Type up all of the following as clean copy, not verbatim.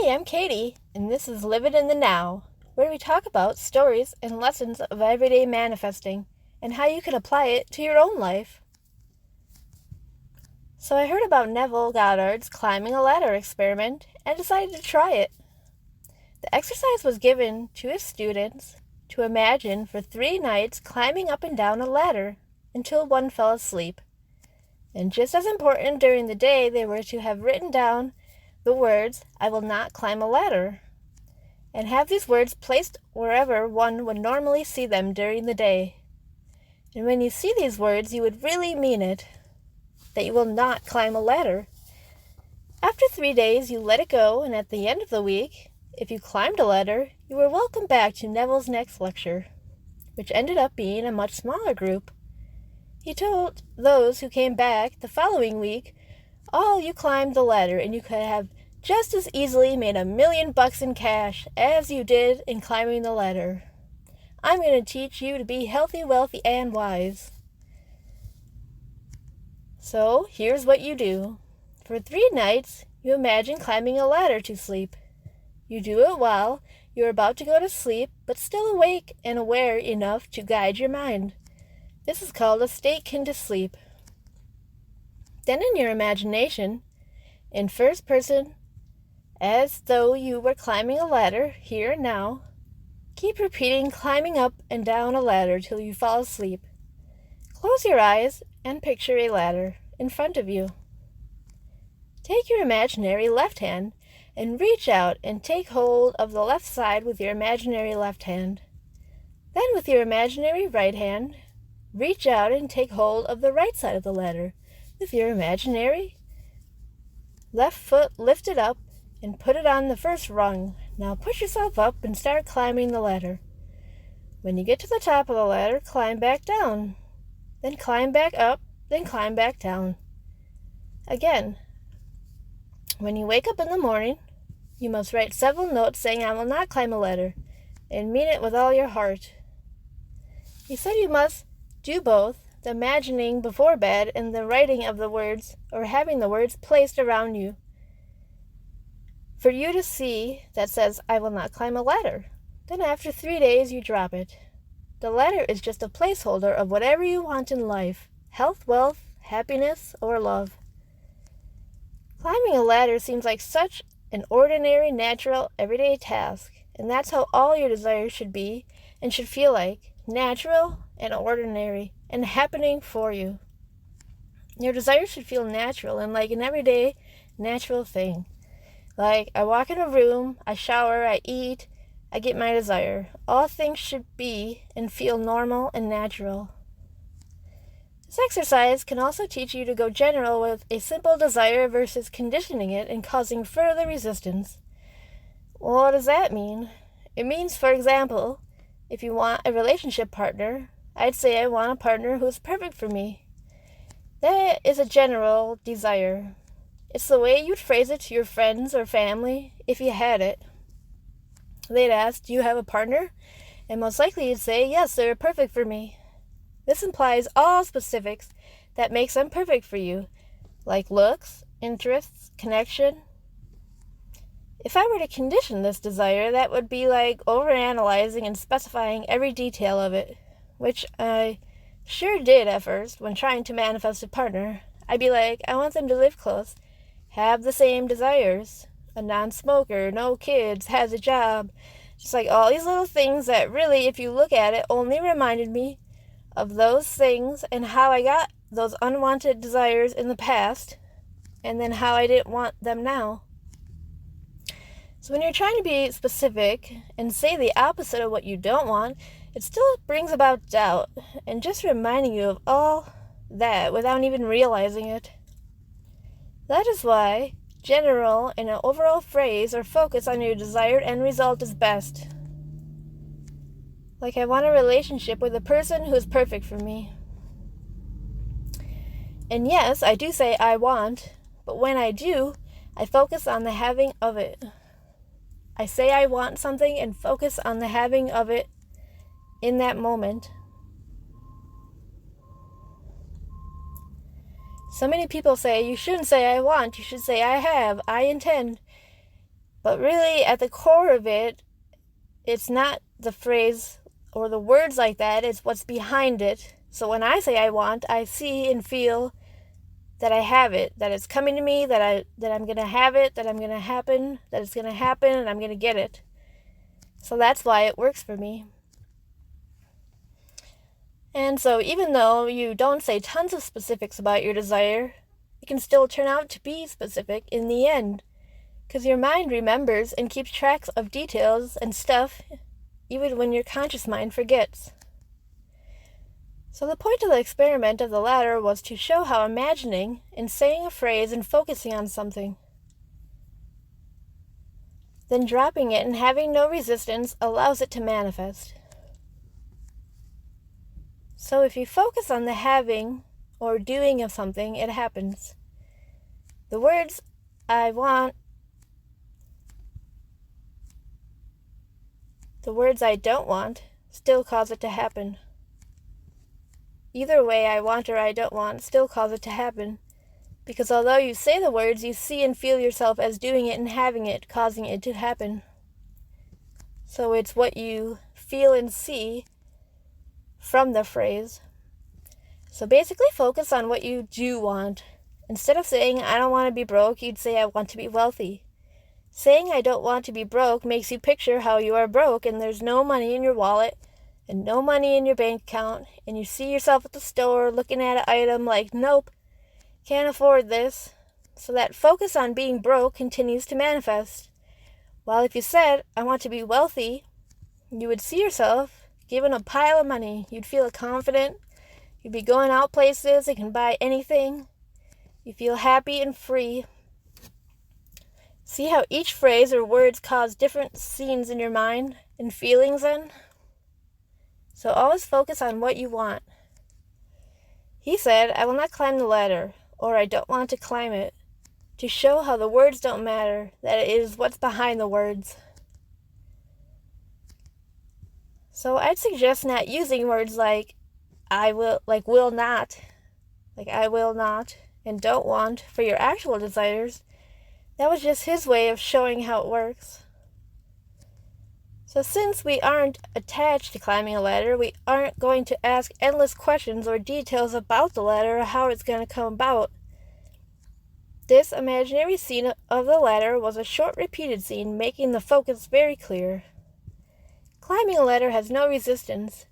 Hey, I'm Katie, and this is Live It in the Now, where we talk about stories and lessons of everyday manifesting and how you can apply it to your own life. So I heard about Neville Goddard's climbing a ladder experiment and decided to try it. The exercise was given to his students to imagine for 3 nights climbing up and down a ladder until one fell asleep. And just as important, during the day they were to have written down the words, "I will not climb a ladder," and have these words placed wherever one would normally see them during the day. And when you see these words, you would really mean it, that you will not climb a ladder. After 3 days, you let it go, and at the end of the week, if you climbed a ladder, you were welcome back to Neville's next lecture, which ended up being a much smaller group. He told those who came back the following week, "All you climbed the ladder, and you could have just as easily made $1 million in cash as you did in climbing the ladder. I'm going to teach you to be healthy, wealthy, and wise." So here's what you do. For 3 nights, you imagine climbing a ladder to sleep. You do it while you're about to go to sleep, but still awake and aware enough to guide your mind. This is called a state kin to sleep. Then in your imagination, in first person, as though you were climbing a ladder here and now, keep repeating climbing up and down a ladder till you fall asleep. Close your eyes and picture a ladder in front of you. Take your imaginary left hand and reach out and take hold of the left side with your imaginary left hand. Then with your imaginary right hand, reach out and take hold of the right side of the ladder with your imaginary left foot lifted up and put it on the first rung. Now push yourself up and start climbing the ladder. When you get to the top of the ladder, climb back down. Then climb back up, then climb back down. Again, when you wake up in the morning, you must write several notes saying, "I will not climb a ladder," and mean it with all your heart. He said you must do both, the imagining before bed and the writing of the words, or having the words placed around you for you to see that says, "I will not climb a ladder." Then after 3 days, you drop it. The ladder is just a placeholder of whatever you want in life: health, wealth, happiness, or love. Climbing a ladder seems like such an ordinary, natural, everyday task, and that's how all your desires should be and should feel like: natural and ordinary and happening for you. Your desires should feel natural and like an everyday, natural thing. Like, I walk in a room, I shower, I eat, I get my desire. All things should be and feel normal and natural. This exercise can also teach you to go general with a simple desire versus conditioning it and causing further resistance. What does that mean? It means, for example, if you want a relationship partner, I'd say I want a partner who's perfect for me. That is a general desire. It's the way you'd phrase it to your friends or family if you had it. They'd ask, "Do you have a partner?" And most likely you'd say, "Yes, they're perfect for me." This implies all specifics that makes them perfect for you, like looks, interests, connection. If I were to condition this desire, that would be like overanalyzing and specifying every detail of it, which I sure did at first when trying to manifest a partner. I'd be like, I want them to live close, have the same desires, a non-smoker, no kids, has a job. Just like all these little things that really, if you look at it, only reminded me of those things and how I got those unwanted desires in the past, and then how I didn't want them now. So when you're trying to be specific and say the opposite of what you don't want, it still brings about doubt and just reminding you of all that without even realizing it. That is why general and an overall phrase or focus on your desired end result is best. Like, I want a relationship with a person who is perfect for me. And yes, I do say I want, but when I do, I focus on the having of it. I say I want something and focus on the having of it in that moment. So many people say, you shouldn't say I want, you should say I have, I intend. But really, at the core of it, it's not the phrase or the words like that, it's what's behind it. So when I say I want, I see and feel that I have it, that it's coming to me, that I'm going to have it, that I'm going to happen, that it's going to happen, and I'm going to get it. So that's why it works for me. And so even though you don't say tons of specifics about your desire, it can still turn out to be specific in the end, because your mind remembers and keeps track of details and stuff even when your conscious mind forgets. So the point of the experiment of the ladder was to show how imagining and saying a phrase and focusing on something, then dropping it and having no resistance allows it to manifest. So if you focus on the having or doing of something, it happens. The words I want, the words I don't want, still cause it to happen. Either way, I want or I don't want, still cause it to happen. Because although you say the words, you see and feel yourself as doing it and having it, causing it to happen. So it's what you feel and see from the phrase. So basically focus on what you do want. Instead of saying, I don't want to be broke, you'd say, I want to be wealthy. Saying I don't want to be broke makes you picture how you are broke and there's no money in your wallet and no money in your bank account, and you see yourself at the store looking at an item like, nope, can't afford this. So that focus on being broke continues to manifest. While if you said, I want to be wealthy, you would see yourself given a pile of money. You'd feel confident. You'd be going out places and can buy anything. You feel happy and free. See how each phrase or words cause different scenes in your mind and feelings then? So always focus on what you want. He said, I will not climb the ladder, or I don't want to climb it, to show how the words don't matter, that it is what's behind the words. So I'd suggest not using words like will not, and don't want for your actual desires. That was just his way of showing how it works. So since we aren't attached to climbing a ladder, we aren't going to ask endless questions or details about the ladder or how it's going to come about. This imaginary scene of the ladder was a short repeated scene, making the focus very clear. Climbing a ladder has no resistance,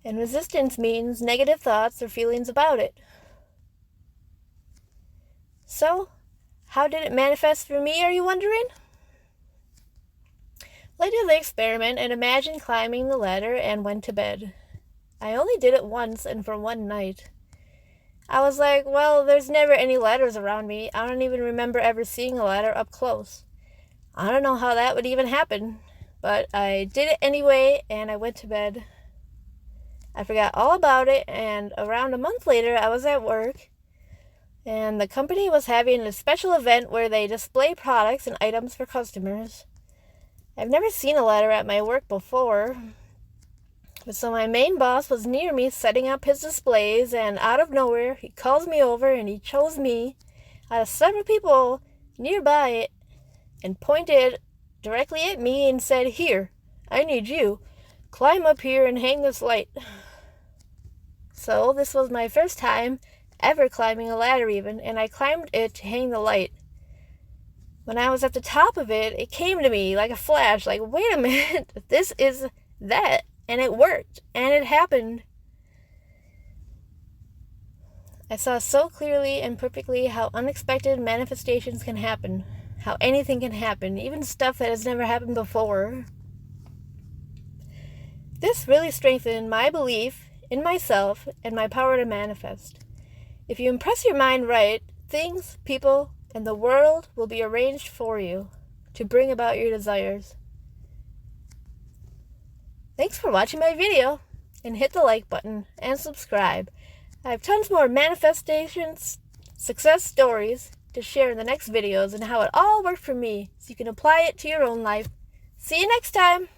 and resistance means negative thoughts or feelings about it. So, how did it manifest for me, are you wondering? I did the experiment and imagined climbing the ladder and went to bed. I only did it once and for one night. I was like, well, there's never any ladders around me. I don't even remember ever seeing a ladder up close. I don't know how that would even happen, but I did it anyway and I went to bed. I forgot all about it, and around a month later I was at work and the company was having a special event where they display products and items for customers. I've never seen a ladder at my work before, but so my main boss was near me setting up his displays, and out of nowhere he calls me over and he chose me out of several people nearby and pointed directly at me and said, here, I need you. Climb up here and hang this light. So this was my first time ever climbing a ladder even, and I climbed it to hang the light. When I was at the top of it, it came to me like a flash, like, wait a minute, this is that, and it worked, and it happened. I saw so clearly and perfectly how unexpected manifestations can happen, how anything can happen, even stuff that has never happened before. This really strengthened my belief in myself and my power to manifest. If you impress your mind right, things, people, and the world will be arranged for you to bring about your desires. Thanks for watching my video, and hit the like button and subscribe. I have tons more manifestations, success stories to share in the next videos and how it all worked for me so you can apply it to your own life. See you next time!